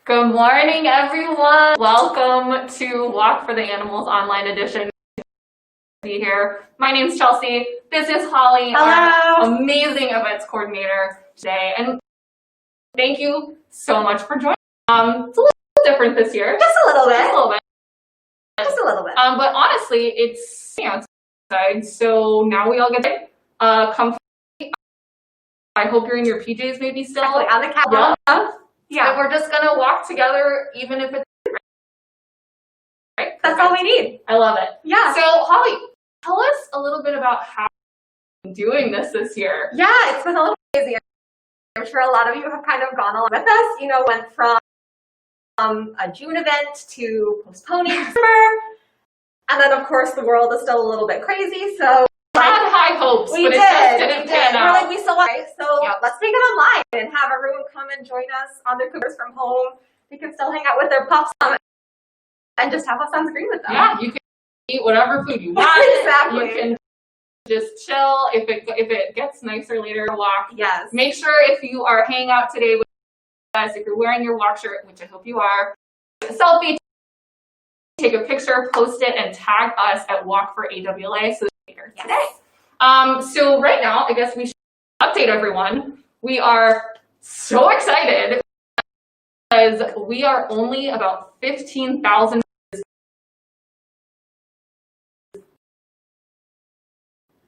Good morning, everyone. Welcome to Walk for the Animals online edition. Here. My name's Chelsea. This is Holly, Hello. Our amazing events coordinator today. And thank you so much for joining. It's a little different this year. Just a little bit. Just a little bit. Just a little bit. But honestly, it's outside, so now we all get to come. I hope you're in your PJs maybe still. Exactly. On the couch. Yeah. And we're just going to walk together even if it's right. That's all we need. I love it. Yeah. So, Holly, tell us a little bit about how you're doing this year. Yeah, it's been a little crazy. I'm sure a lot of you have kind of gone along with us. You know, went from a June event to postponing summer. And then, of course, the world is still a little bit crazy. So had high hopes, but it just didn't pan out. We're like, we still want it. So let's make it online and have everyone come and join us on their computers from home. They can still hang out with their pups and just have us on screen with them. Yeah, you can eat whatever food you want. Exactly. You can just chill. If it gets nicer later to walk. Yes. Make sure if you are hanging out today with us, if you're wearing your walk shirt, which I hope you are, selfie, take a picture, post it, and tag us at Walk for AWLA. So here today. So right now, I guess we should update everyone. We are so excited because we are only about 15,000.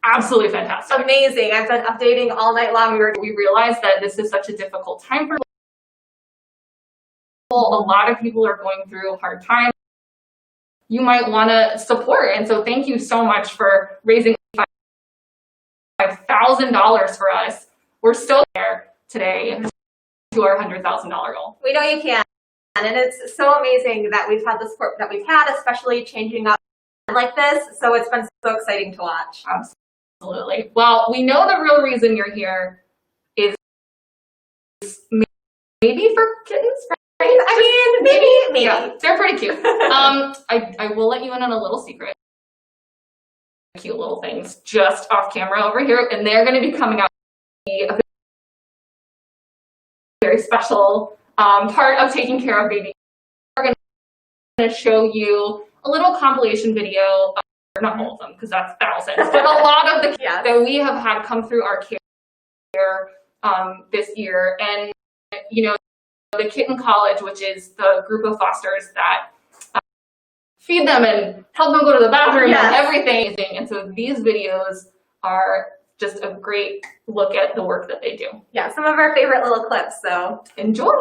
Absolutely fantastic. Amazing. I've been updating all night long. We realized that this is such a difficult time for people. A lot of people are going through hard times. You might want to support. And so thank you so much for raising $5,000 for us. We're still there today to our $100,000 goal. We know you can. And it's so amazing that we've had the support that we've had, especially changing up like this. So it's been so exciting to watch. Absolutely. Well, we know the real reason you're here is maybe for kittens, right? I mean, maybe. Yeah, they're pretty cute. I will let you in on a little secret. Cute little things just off camera over here, and they're going to be coming out a very special part of taking care of babies. We're going to show you a little compilation video, not all of them because that's thousands, but a lot of the that we have had come through our care this year. And you know, the Kitten College, which is the group of fosters that feed them and help them go to the bathroom and everything. And so these videos are just a great look at the work that they do. Yeah, some of our favorite little clips, so enjoy.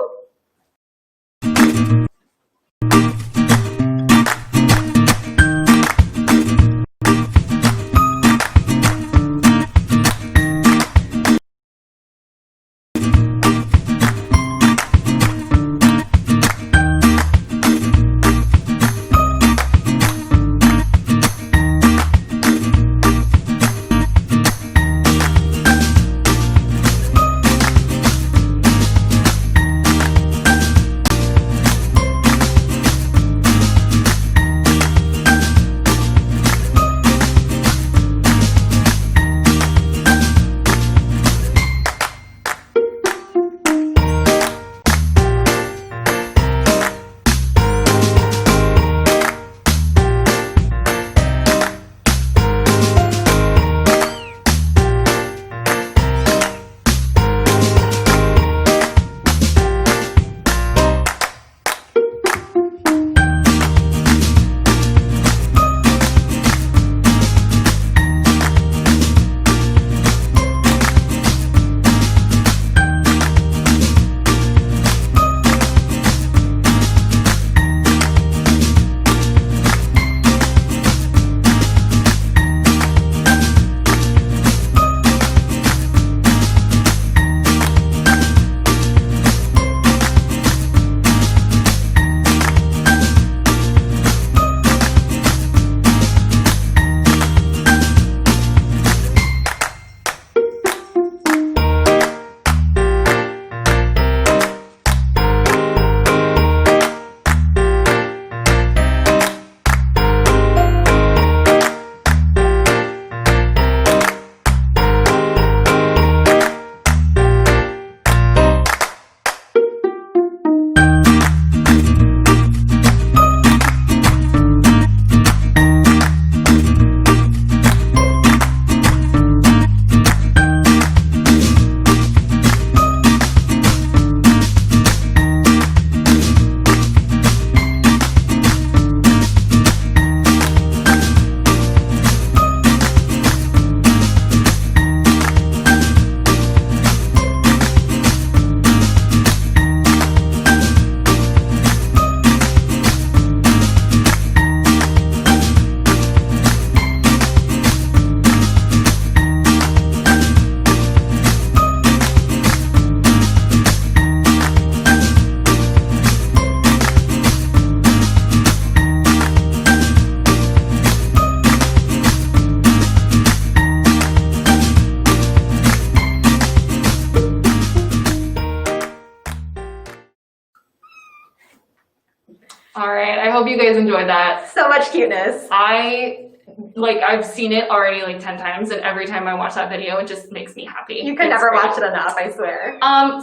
hope you guys enjoyed that. So much cuteness. I've seen it already like 10 times, and every time I watch that video, it just makes me happy. You can never watch it enough, I swear.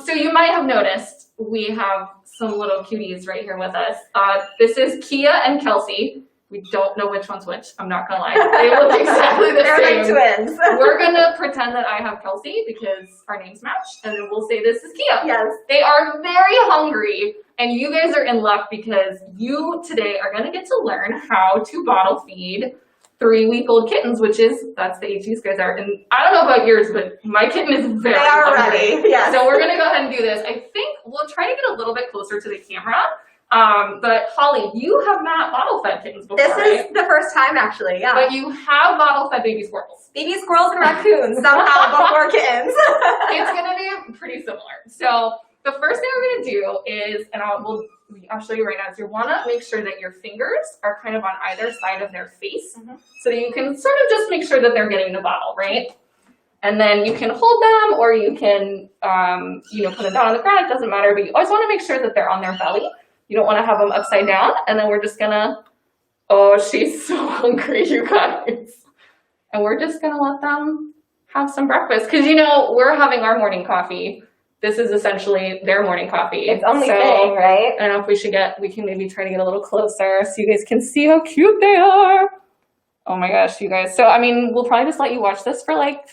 So you might have noticed we have some little cuties right here with us. This is Kia and Kelsey. We don't know which one's which. I'm not gonna lie. They look exactly the same. They're like twins. We're gonna pretend that I have Kelsey because our names match, and then we'll say this is Kia. Yes. They are very hungry, and you guys are in luck because you today are gonna get to learn how to bottle feed 3-week-old kittens, that's the age these guys are. And I don't know about yours, but my kitten is very hungry. Ready. Yes. So we're gonna go ahead and do this. I think we'll try to get a little bit closer to the camera. But Holly, you have not bottle fed kittens before. This is the first time, actually. Yeah. But you have bottle fed baby squirrels. Baby squirrels and raccoons somehow before kittens. It's gonna be pretty similar. So the first thing we're gonna do is, and I'll show you right now, is you wanna make sure that your fingers are kind of on either side of their face, so that you can sort of just make sure that they're getting the bottle, right? And then you can hold them, or you can, put them down on the ground. It doesn't matter, but you always wanna make sure that they're on their belly. You don't want to have them upside down. And then we're just gonna, oh, she's so hungry, you guys. And we're just gonna let them have some breakfast. Because, we're having our morning coffee. This is essentially their morning coffee. It's only fitting, right? I don't know if we can maybe try to get a little closer so you guys can see how cute they are. Oh my gosh, you guys. So, we'll probably just let you watch this for like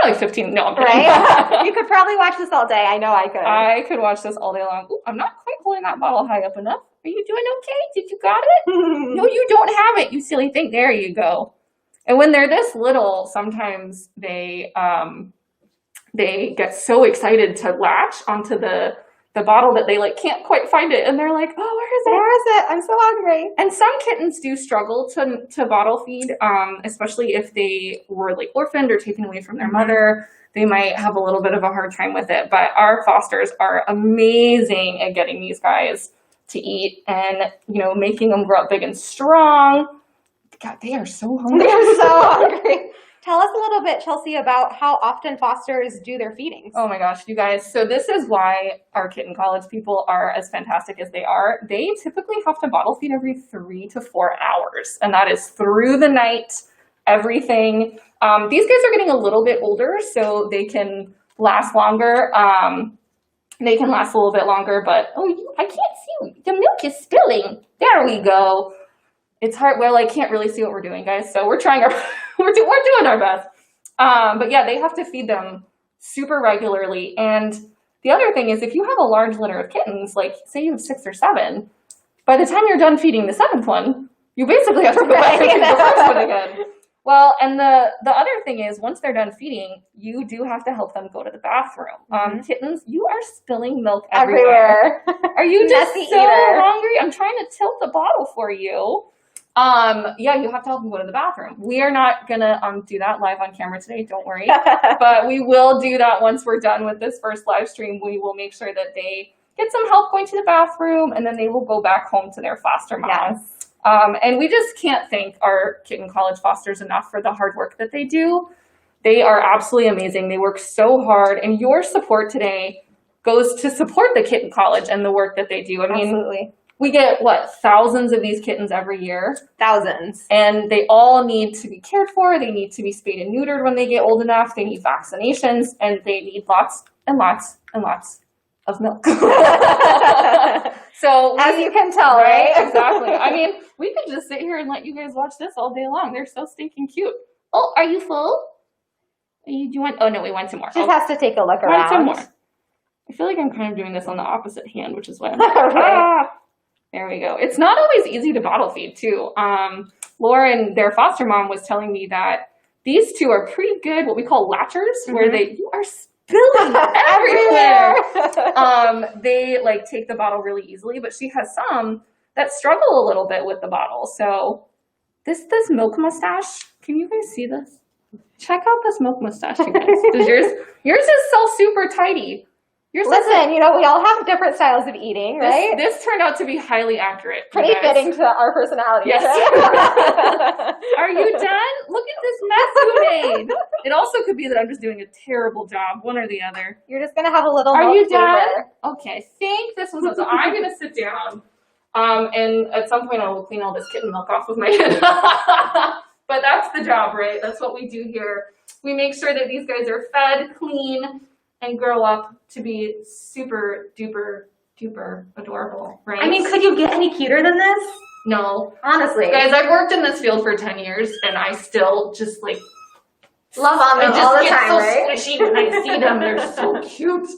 15. No, I'm kidding. Right? You could probably watch this all day. I know I could. I could watch this all day long. Ooh, I'm not quite holding that bottle high up enough. Are you doing okay? Did you got it? No, you don't have it, you silly thing. There you go. And when they're this little, sometimes they get so excited to latch onto the bottle that they can't quite find it, and they're like, oh, where is it? Where is it? I'm so hungry. And some kittens do struggle to bottle feed, especially if they were orphaned or taken away from their mother. They might have a little bit of a hard time with it, but our fosters are amazing at getting these guys to eat and making them grow up big and strong. God, they are so hungry. They're so hungry. Tell us a little bit, Chelsea, about how often fosters do their feedings. Oh my gosh, you guys. So this is why our kitten college people are as fantastic as they are. They typically have to bottle feed every 3 to 4 hours, and that is through the night, everything. These guys are getting a little bit older, so they can last longer. They can last a little bit longer, but I can't see. The milk is spilling. There we go. It's hard. Well, I can't really see what we're doing, guys. So we're trying we're doing our best. But yeah, they have to feed them super regularly. And the other thing is, if you have a large litter of kittens, say you have 6 or 7, by the time you're done feeding the 7th one, you basically have to go back and feed the first one again. Well, and the other thing is, once they're done feeding, you do have to help them go to the bathroom. Kittens, you are spilling milk everywhere. Are you just so hungry? I'm trying to tilt the bottle for you. Yeah, you have to help them go to the bathroom. We are not gonna do that live on camera today, don't worry. But we will do that once we're done with this first live stream. We will make sure that they get some help going to the bathroom, and then they will go back home to their foster mom. Yes. And we just can't thank our Kitten College fosters enough for the hard work that they do. They are absolutely amazing. They work so hard, and your support today goes to support the Kitten College and the work that they do. I mean, absolutely. We get, thousands of these kittens every year? Thousands. And they all need to be cared for. They need to be spayed and neutered when they get old enough. They need vaccinations, and they need lots and lots and lots of milk. So as you can tell, right? Exactly. I mean, we could just sit here and let you guys watch this all day long. They're so stinking cute. Oh, are you full? Do you want? Oh no, we want some more. She has to take a look around. Want some more. I feel like I'm kind of doing this on the opposite hand, which is why I'm right. There we go. It's not always easy to bottle feed too. Lauren, their foster mom, was telling me that these two are pretty good, what we call latchers, where you are spilling everywhere. They take the bottle really easily, but she has some that struggle a little bit with the bottle. So this milk mustache, can you guys see this? Check out this milk mustache, you guys. Yours is so super tidy. Listen, we all have different styles of eating, right? This turned out to be highly accurate. Pretty fitting to our personalities. Yes. Right? Are you done? Look at this mess you made. It also could be that I'm just doing a terrible job, one or the other. You're just going to have a little Are you done? Flavor. Okay, I think this was so I'm going to sit down. And at some point I will clean all this kitten milk off with my hand. But that's the job, right? That's what we do here. We make sure that these guys are fed, clean, and grow up to be super duper duper adorable, right? I mean, could you get any cuter than this? No. Honestly. Guys, I've worked in this field for 10 years and I still just like love on them all the time, right? Squishy when I see them. They're so cute.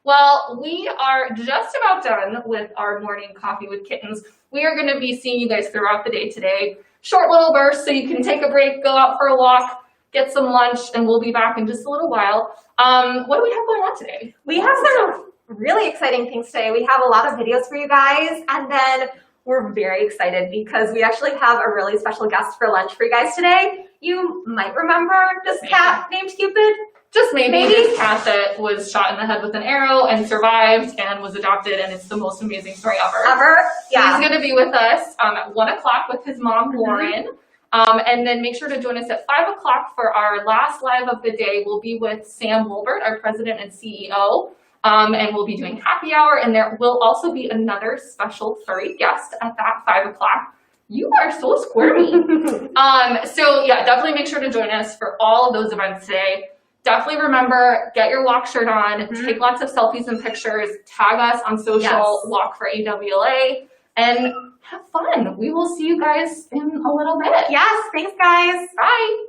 Well, we are just about done with our morning coffee with kittens. We are going to be seeing you guys throughout the day today. Short little bursts so you can take a break, go out for a walk, get some lunch, and we'll be back in just a little while. What do we have going on today? We have some really exciting things today. We have a lot of videos for you guys, and then we're very excited because we actually have a really special guest for lunch for you guys today. You might remember this cat named Cupid. Just maybe this cat that was shot in the head with an arrow and survived and was adopted, and it's the most amazing story ever. Yeah. He's going to be with us at 1 o'clock with his mom, Lauren. And then make sure to join us at 5 o'clock for our last live of the day. We'll be with Sam Wolbert, our president and CEO. And we'll be doing happy hour, and there will also be another special furry guest at that 5 o'clock. You are so squirmy. So yeah, definitely make sure to join us for all of those events today. Definitely remember, get your walk shirt on, take lots of selfies and pictures, tag us on social, walk for AWLA, and have fun. We will see you guys in a little bit. Yes, thanks guys. Bye.